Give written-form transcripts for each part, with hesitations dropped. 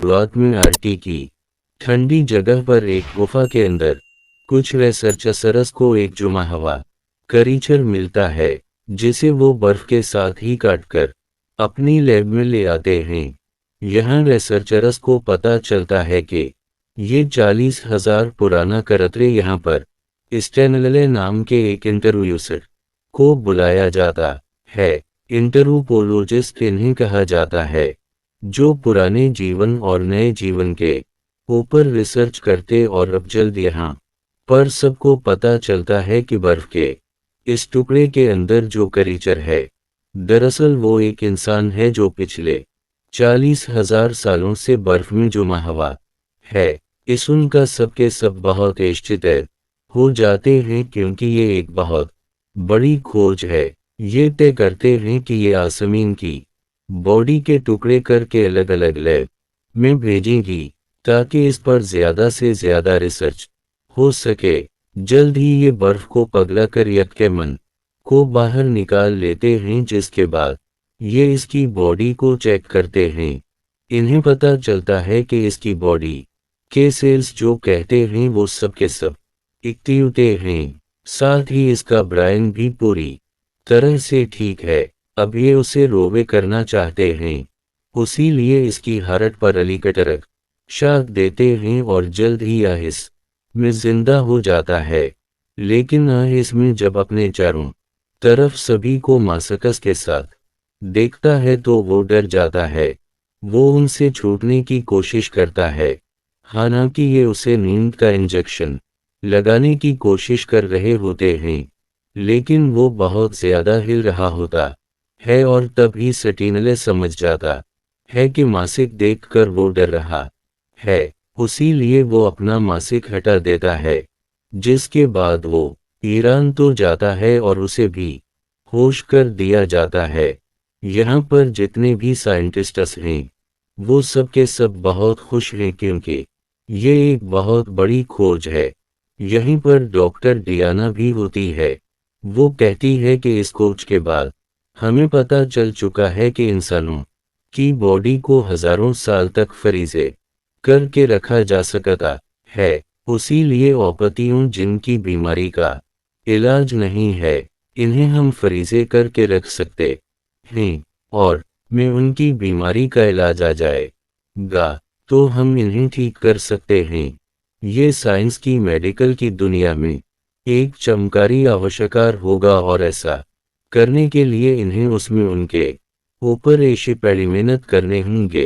शुरुआत में आरटी की ठंडी जगह पर एक गुफा के अंदर कुछ रिसर्चर्स को एक जुमा हवा क्रीचर मिलता है जिसे वो बर्फ के साथ ही काटकर अपनी लैब में ले आते हैं। यहाँ रिसर्चर्स को पता चलता है कि ये 40,000 पुराना करतरे यहाँ पर स्टेनले नाम के एक इंटरव्यूअर को बुलाया जाता है। इंटरपोलोजिस्ट इन्हें कहा जाता है जो पुराने जीवन और नए जीवन के ऊपर रिसर्च करते और अब जल्द यहाँ पर सबको पता चलता है कि बर्फ के इस टुकड़े के अंदर जो क्रीचर है दरअसल वो एक इंसान है जो पिछले 40,000 सालों से बर्फ में जुमा हुआ है। इस उनका सबके सब बहुत आश्चर्य हो जाते हैं क्योंकि ये एक बहुत बड़ी खोज है। ये तय करते हैं कि ये आसमीन की बॉडी के टुकड़े करके अलग अलग लैब में भेजेंगी ताकि इस पर ज़्यादा से ज़्यादा रिसर्च हो सके। जल्द ही ये बर्फ को पगला कर यक्के मन को बाहर निकाल लेते हैं जिसके बाद ये इसकी बॉडी को चेक करते हैं। इन्हें पता चलता है कि इसकी बॉडी के सेल्स जो कहते हैं वो सब के सब एक्टिव हैं, साथ ही इसका ब्रेन भी पूरी तरह से ठीक है। अब ये उसे रोवे करना चाहते हैं, उसी लिए इसकी हार्ट पर अलीकटरक शाक देते हैं और जल्द ही आहिस में जिंदा हो जाता है। लेकिन आहिस में जब अपने चारों तरफ सभी को मासकस के साथ देखता है तो वो डर जाता है। वो उनसे छूटने की कोशिश करता है, हालांकि ये उसे नींद का इंजेक्शन लगाने की कोशिश कर रहे होते हैं, लेकिन वो बहुत ज़्यादा हिल रहा होता है और तभी सेटिनले समझ जाता है कि मासिक देखकर वो डर रहा है। उसी लिए वो अपना मासिक हटा देता है, जिसके बाद वो ईरान तो जाता है और उसे भी होश कर दिया जाता है। यहाँ पर जितने भी साइंटिस्ट्स हैं वो सब के सब बहुत खुश हैं क्योंकि ये एक बहुत बड़ी खोज है। यहीं पर डॉक्टर डियाना भी होती है। वो कहती है कि इस खोज के बाद हमें पता चल चुका है कि इंसानों की बॉडी को हजारों साल तक फ्रीजे करके रखा जा सकता है। उसी लिए औपतियों जिनकी बीमारी का इलाज नहीं है, इन्हें हम फ्रीजे करके रख सकते हैं और में उनकी बीमारी का इलाज आ जाएगा तो हम इन्हें ठीक कर सकते हैं। ये साइंस की मेडिकल की दुनिया में एक चमकारी आविष्कार होगा और ऐसा करने के लिए इन्हें उसमें उनके ऊपर एक्सपेरिमेंट करने होंगे,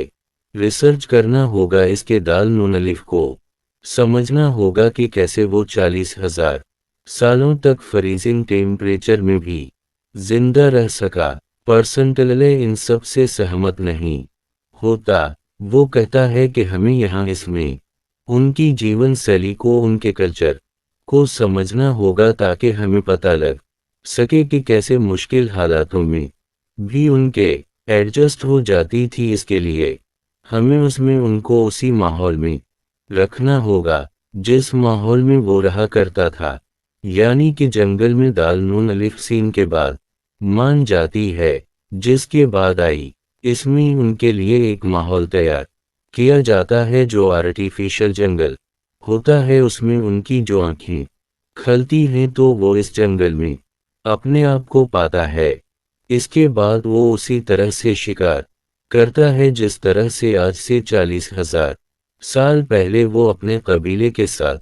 रिसर्च करना होगा। इसके दाल नूनलिफ को समझना होगा कि कैसे वो 40,000 सालों तक फ्रीजिंग टेम्परेचर में भी जिंदा रह सका। पर्सनटले इन सब से सहमत नहीं होता। वो कहता है कि हमें यहाँ इसमें उनकी जीवन शैली को, उनके कल्चर को समझना होगा ताकि हमें पता लग सके कि कैसे मुश्किल हालातों में भी उनके एडजस्ट हो जाती थी। इसके लिए हमें उसमें उनको उसी माहौल में रखना होगा जिस माहौल में वो रहा करता था, यानी कि जंगल में। दाल नून अलिफ सीन के बाद मान जाती है, जिसके बाद आई इसमें उनके लिए एक माहौल तैयार किया जाता है जो आर्टिफिशियल जंगल होता है। उसमें उनकी जो आंखें खलती हैं तो वो इस जंगल में अपने आप को पाता है। इसके बाद वो उसी तरह से शिकार करता है जिस तरह से आज से 40,000 साल पहले वो अपने कबीले के साथ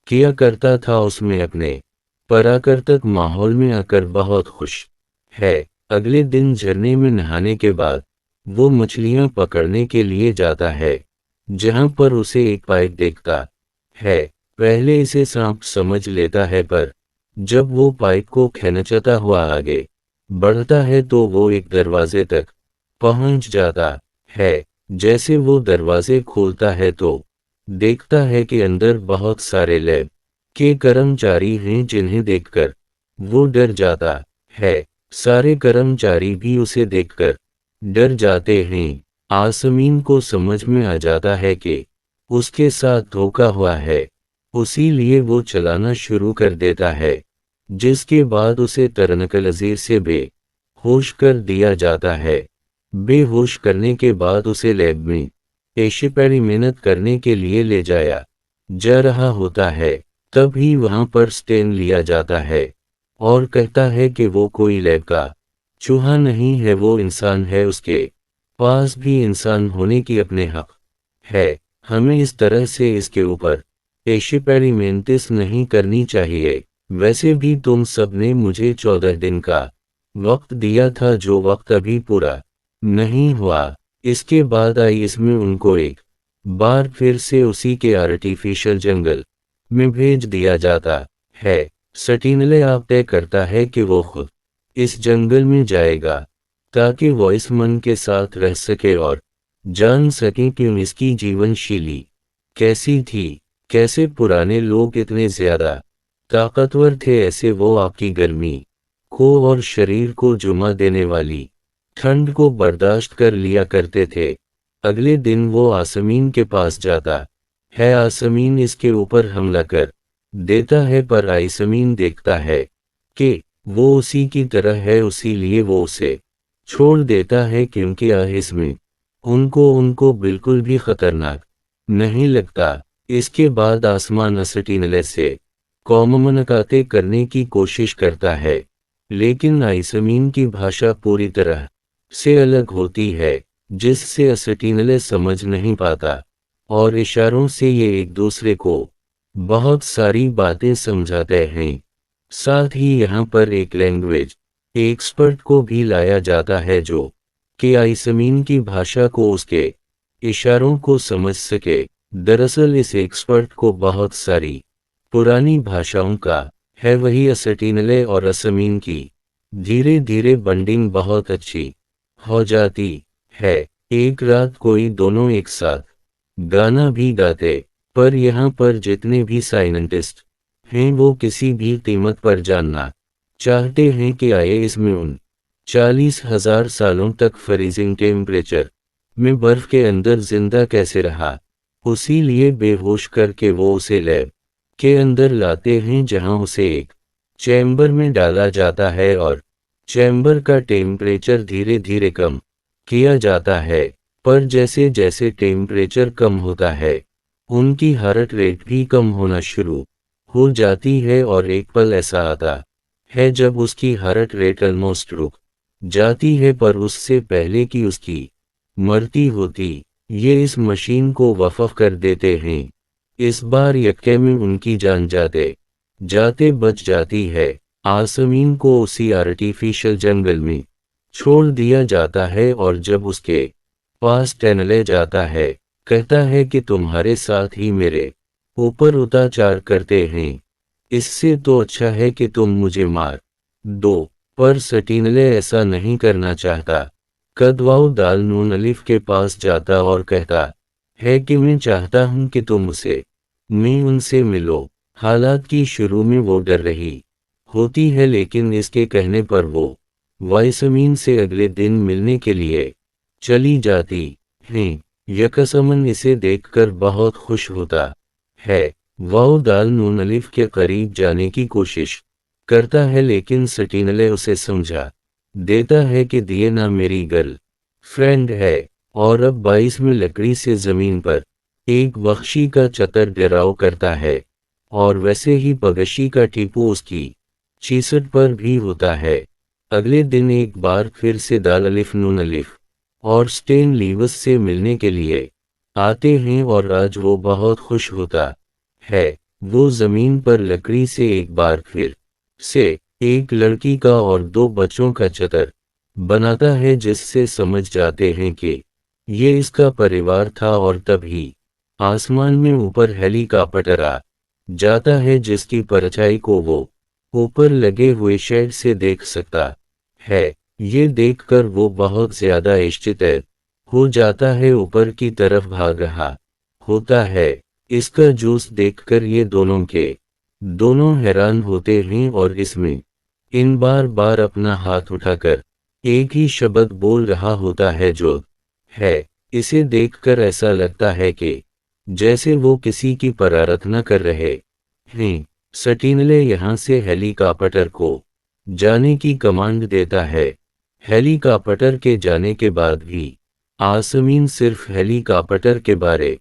किया करता था। उसमें अपने पराकृतिक माहौल में आकर बहुत खुश है। अगले दिन झरने में नहाने के बाद वो मछलियां पकड़ने के लिए जाता है, जहां पर उसे एक पाइप देखता है। पहले इसे सांप समझ लेता है, पर जब वो पाइप को खींचता हुआ आगे बढ़ता है तो वो एक दरवाजे तक पहुंच जाता है। जैसे वो दरवाजे खोलता है तो देखता है कि अंदर बहुत सारे लैब के कर्मचारी हैं, जिन्हें देखकर वो डर जाता है। सारे कर्मचारी भी उसे देखकर डर जाते हैं। आसमीन को समझ में आ जाता है कि उसके साथ धोखा हुआ है, उसी लिए वो चलाना शुरू कर देता है, जिसके बाद उसे तरनकलजीर से बेहोश कर दिया जाता है। बेहोश करने के बाद उसे लैब में एक्सपेरिमेंट करने के लिए ले जाया जा रहा होता है, तभी वहां पर स्टेन लिया जाता है और कहता है कि वो कोई लैब का चूहा नहीं है, वो इंसान है, उसके पास भी इंसान होने की अपने हक है। हमें इस तरह से इसके ऊपर एक्सपेरिमेंट्स नहीं करनी चाहिए। वैसे भी तुम सबने मुझे 14 दिन का वक्त दिया था, जो वक्त अभी पूरा नहीं हुआ। इसके बाद आई इसमें उनको एक बार फिर से उसी के आर्टिफिशियल जंगल में भेज दिया जाता है। सटिनले आप तय करता है कि वो खुद इस जंगल में जाएगा ताकि वो इस मन के साथ रह सके और जान सके कि इसकी जीवन शैली कैसी थी, कैसे पुराने लोग इतने ज्यादा ताकतवर थे, ऐसे वो आपकी गर्मी को और शरीर को जुमा देने वाली ठंड को बर्दाश्त कर लिया करते थे। अगले दिन वो आसमीन के पास जाता है। आसमीन इसके ऊपर हमला कर देता है, पर आसमीन देखता है कि वो उसी की तरह है, उसीलिए वो उसे छोड़ देता है, क्योंकि इसमें उनको बिल्कुल भी खतरनाक नहीं लगता। इसके बाद आसमान असटिनले से कॉमनकाते करने की कोशिश करता है, लेकिन आइसमीन की भाषा पूरी तरह से अलग होती है, जिससे असटिनले समझ नहीं पाता और इशारों से ये एक दूसरे को बहुत सारी बातें समझाते हैं। साथ ही यहाँ पर एक लैंग्वेज एक्सपर्ट को भी लाया जाता है जो कि आइसमीन की भाषा को, उसके इशारों को समझ सके। दरअसल इस एक्सपर्ट को बहुत सारी पुरानी भाषाओं का है, वही असटिनले और असमीन की धीरे धीरे बॉन्डिंग बहुत अच्छी हो जाती है। एक रात कोई दोनों एक साथ गाना भी गाते, पर यहाँ पर जितने भी साइंटिस्ट हैं वो किसी भी कीमत पर जानना चाहते हैं कि आए इसमें उन 40,000 सालों तक फ्रीजिंग टेम्परेचर में बर्फ के अंदर जिंदा कैसे रहा। उसी लिए बेहोश करके वो उसे लैब के अंदर लाते हैं, जहां उसे एक चैम्बर में डाला जाता है और चैम्बर का टेम्परेचर धीरे धीरे कम किया जाता है। पर जैसे जैसे टेम्परेचर कम होता है, उनकी हार्ट रेट भी कम होना शुरू हो जाती है और एक पल ऐसा आता है जब उसकी हार्ट रेट ऑलमोस्ट रुक जाती है, पर उससे पहले कि उसकी मरती होती। ये इस मशीन को वफ़ कर देते हैं। इस बार यक्के में उनकी जान जाते जाते बच जाती है। आसमीन को उसी आर्टिफिशियल जंगल में छोड़ दिया जाता है और जब उसके पास टेनले जाता है, कहता है कि तुम्हारे साथ ही मेरे ऊपर अत्याचार करते हैं, इससे तो अच्छा है कि तुम मुझे मार दो। पर सटिनले ऐसा नहीं करना चाहता। कदवाओ दाल नून अलिफ के पास जाता और कहता है कि मैं चाहता हूं कि तुम उनसे मिलो। हालात की शुरू में वो डर रही होती है, लेकिन इसके कहने पर वो वाइसमीन से अगले दिन मिलने के लिए चली जाती है। यकसमन इसे देखकर बहुत खुश होता है। वो दाल नून अलिफ के करीब जाने की कोशिश करता है, लेकिन सटिनले उसे समझा देता है कि दिएना मेरी गर्ल फ्रेंड है। और अब 22 में लकड़ी से जमीन पर एक बख्शी का चतर गिराव करता है, और वैसे ही पगशी का टीपू उसकी चीसट पर भी होता है। अगले दिन एक बार फिर से दाल अलिफ नून अलिफ और स्टेन लीवस से मिलने के लिए आते हैं, और आज वो बहुत खुश होता है। वो जमीन पर लकड़ी से एक बार फिर से एक लड़की का और 2 बच्चों का चित्र बनाता है, जिससे समझ जाते हैं कि ये इसका परिवार था। और तभी आसमान में ऊपर हेलीकॉप्टर आ जाता है, जिसकी परछाई को वो ऊपर लगे हुए शेड से देख सकता है। ये देखकर वो बहुत ज्यादा आश्चर्यचकित हो जाता है, ऊपर की तरफ भाग रहा होता है। इसका जूस देखकर ये दोनों हैरान होते हैं और इसमें इन बार बार अपना हाथ उठाकर एक ही शब्द बोल रहा होता है, जो है। इसे देखकर ऐसा लगता है कि जैसे वो किसी की प्रार्थना कर रहे हैं। सटिनले यहाँ से हेलीकॉप्टर को जाने की कमांड देता है। हेलीकॉप्टर के जाने के बाद भी आसमीन सिर्फ हेलीकॉप्टर के बारे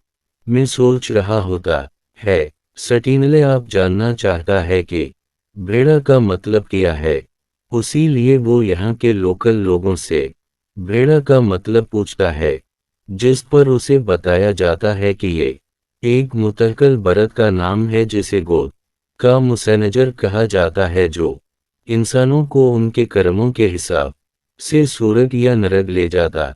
में सोच रहा होता है। सटिनले आप जानना चाहता है कि भेड़ा का मतलब क्या है, उसी लिए वो यहाँ के लोकल लोगों से भेड़ा का मतलब पूछता है, जिस पर उसे बताया जाता है कि ये एक मुतहक्कल बरद का नाम है जिसे गोद का मुसैनजर कहा जाता है, जो इंसानों को उनके कर्मों के हिसाब से स्वर्ग या नरक ले जाता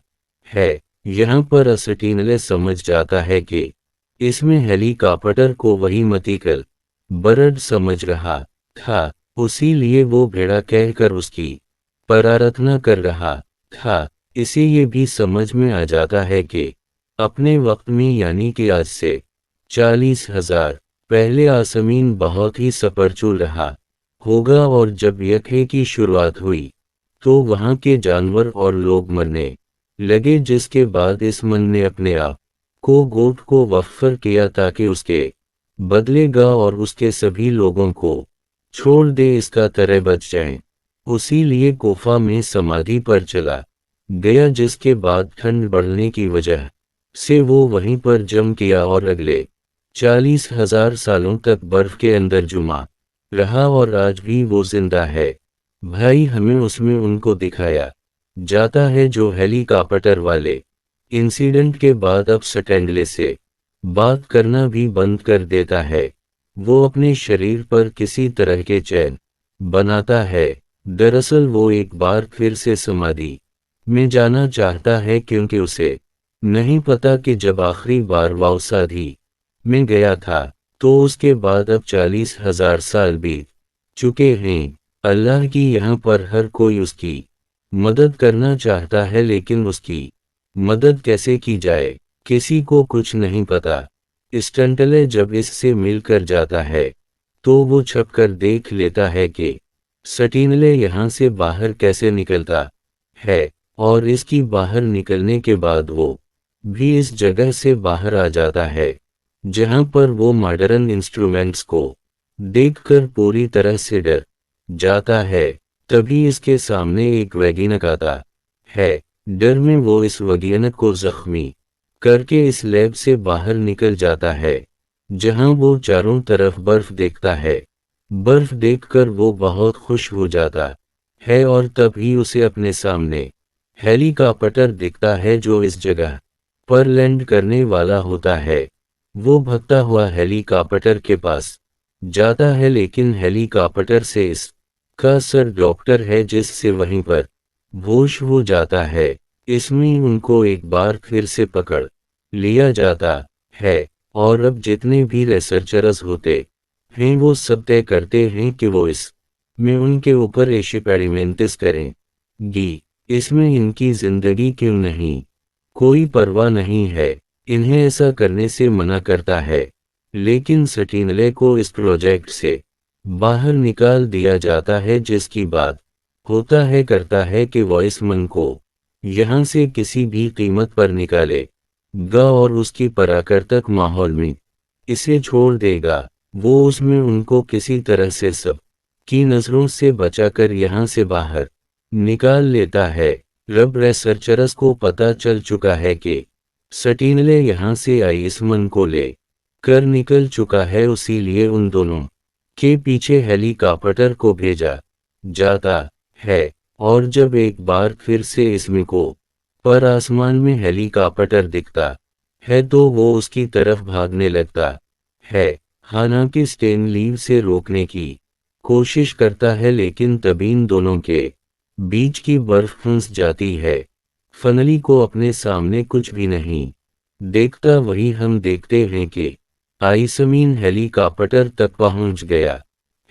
है। यहाँ पर अस्टिनले समझ जाता है कि इसमें हेलीकॉप्टर को वही मतीकल बरड समझ रहा था, उसी लिए वो भेड़ा कहकर उसकी प्रार्थना कर रहा था। इसे ये भी समझ में आ जाता है कि अपने वक्त में यानी कि आज से 40,000 पहले आसमीन बहुत ही सफरचूल रहा होगा, और जब यखे की शुरुआत हुई तो वहाँ के जानवर और लोग मरने लगे, जिसके बाद इस मन ने अपने आप को गोट को वफ़र किया ताकि उसके बदले गा और उसके सभी लोगों को छोड़ दे, इसका तरह बच जाएं। उसी लिए गुफा में समाधि पर चला गया, जिसके बाद ठंड बढ़ने की वजह से वो वहीं पर जम गया और अगले 40,000 सालों तक बर्फ के अंदर जुमा रहा, और आज भी वो जिंदा है। भाई हमें उसमें उनको दिखाया जाता है जो हेलीकॉप्टर वाले इंसिडेंट के बाद अब स्टैंडले से बात करना भी बंद कर देता है। वो अपने शरीर पर किसी तरह के चैन बनाता है। दरअसल वो एक बार फिर से समाधि में जाना चाहता है, क्योंकि उसे नहीं पता कि जब आखिरी बार वो समाधि में गया था तो उसके बाद अब 40,000 साल बीत चुके हैं। अल्लाह की यहाँ पर हर कोई उसकी मदद करना चाहता है, लेकिन उसकी मदद कैसे की जाए किसी को कुछ नहीं पता। स्टंटले जब इससे मिलकर जाता है तो वो छपकर देख लेता है कि सटिनले यहाँ से बाहर कैसे निकलता है, और इसकी बाहर निकलने के बाद वो भी इस जगह से बाहर आ जाता है, जहाँ पर वो मॉडर्न इंस्ट्रूमेंट्स को देखकर पूरी तरह से डर जाता है। तभी इसके सामने एक वैज्ञानिक आता है। डर में वो इस वैज्ञानिक को जख्मी करके इस लैब से बाहर निकल जाता है, जहां वो चारों तरफ बर्फ देखता है। बर्फ देखकर वो बहुत खुश हो जाता है, और तभी उसे अपने सामने हेलीकॉप्टर दिखता है जो इस जगह पर लैंड करने वाला होता है। वो भागता हुआ हेलीकॉप्टर के पास जाता है, लेकिन हेलीकॉप्टर से इसका सर डॉक्टर है, जिससे वहीं पर होश हो जाता है। इसमें उनको एक बार फिर से पकड़ लिया जाता है, और अब जितने भी रिसर्चर्स होते हैं वो सब तय करते हैं कि वो इस में उनके ऊपर एक्सपेरिमेंट्स करेंगी। इसमें इनकी जिंदगी क्यों नहीं कोई परवाह नहीं है, इन्हें ऐसा करने से मना करता है, लेकिन सटिनले को इस प्रोजेक्ट से बाहर निकाल दिया जाता है, जिसकी बात होता है करता है कि वो इस मन को यहाँ से किसी भी कीमत पर निकालेगा और उसकी पराकृतक माहौल में इसे छोड़ देगा। वो उसमें उनको किसी तरह से सब की नज़रों से बचाकर यहाँ से बाहर निकाल लेता है। रब रिसर्चर्स को पता चल चुका है कि सटिनले यहाँ से आई इस मन को ले कर निकल चुका है, उसीलिए उन दोनों के पीछे हेलीकॉप्टर को भेजा जाता है, और जब एक बार फिर से इसमें को पर आसमान में हेलीकॉप्टर दिखता है तो वो उसकी तरफ भागने लगता है। हालांकि स्टेन लीव से रोकने की कोशिश करता है, लेकिन तभी इन दोनों के बीच की बर्फ फंस जाती है। फनली को अपने सामने कुछ भी नहीं देखता। वही हम देखते हैं कि आइसमीन हेलीकॉप्टर तक पहुंच गया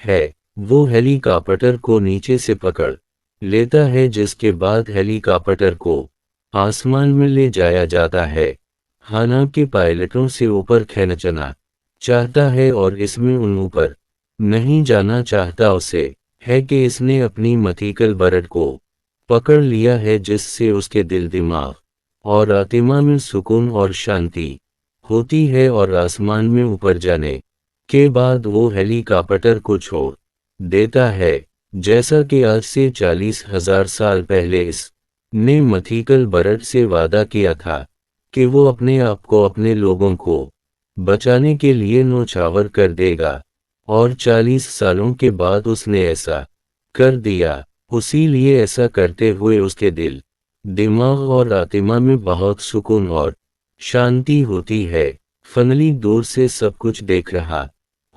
है। वो हेलीकॉप्टर को नीचे से पकड़ लेता है, जिसके बाद हेलीकॉप्टर को आसमान में ले जाया जाता है। हालांकि पायलटों से ऊपर खींचना चाहता है, और इसमें उन ऊपर नहीं जाना चाहता। उसे है कि इसने अपनी मथीकल बरड को पकड़ लिया है, जिससे उसके दिल दिमाग और आत्मा में सुकून और शांति होती है, और आसमान में ऊपर जाने के बाद वो हेलीकॉप्टर को छोड़ देता है। जैसा कि आज से 40,000 साल पहले इस ने मथिकल बरट से वादा किया था कि वो अपने आप को अपने लोगों को बचाने के लिए नौछावर कर देगा, और 40 सालों के बाद उसने ऐसा कर दिया। उसी लिए ऐसा करते हुए उसके दिल, दिमाग और आत्मा में बहुत सुकून और शांति होती है। फनली दूर से सब कुछ देख रहा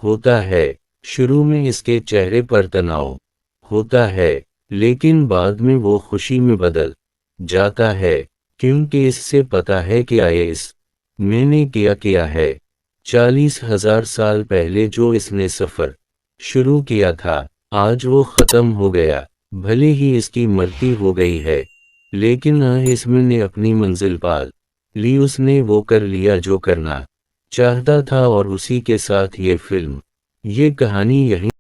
होता है। शुरू में इसके चेहरे पर तनाव होता है, लेकिन बाद में वो खुशी में बदल जाता है, क्योंकि इससे पता है कि इस मैंने किया है। 40,000 साल पहले जो इसने सफ़र शुरू किया था, आज वो ख़त्म हो गया। भले ही इसकी मृत्यु हो गई है, लेकिन इसमें ने अपनी मंजिल पाल ली। उसने वो कर लिया जो करना चाहता था, और उसी के साथ ये फिल्म, ये कहानी यहीं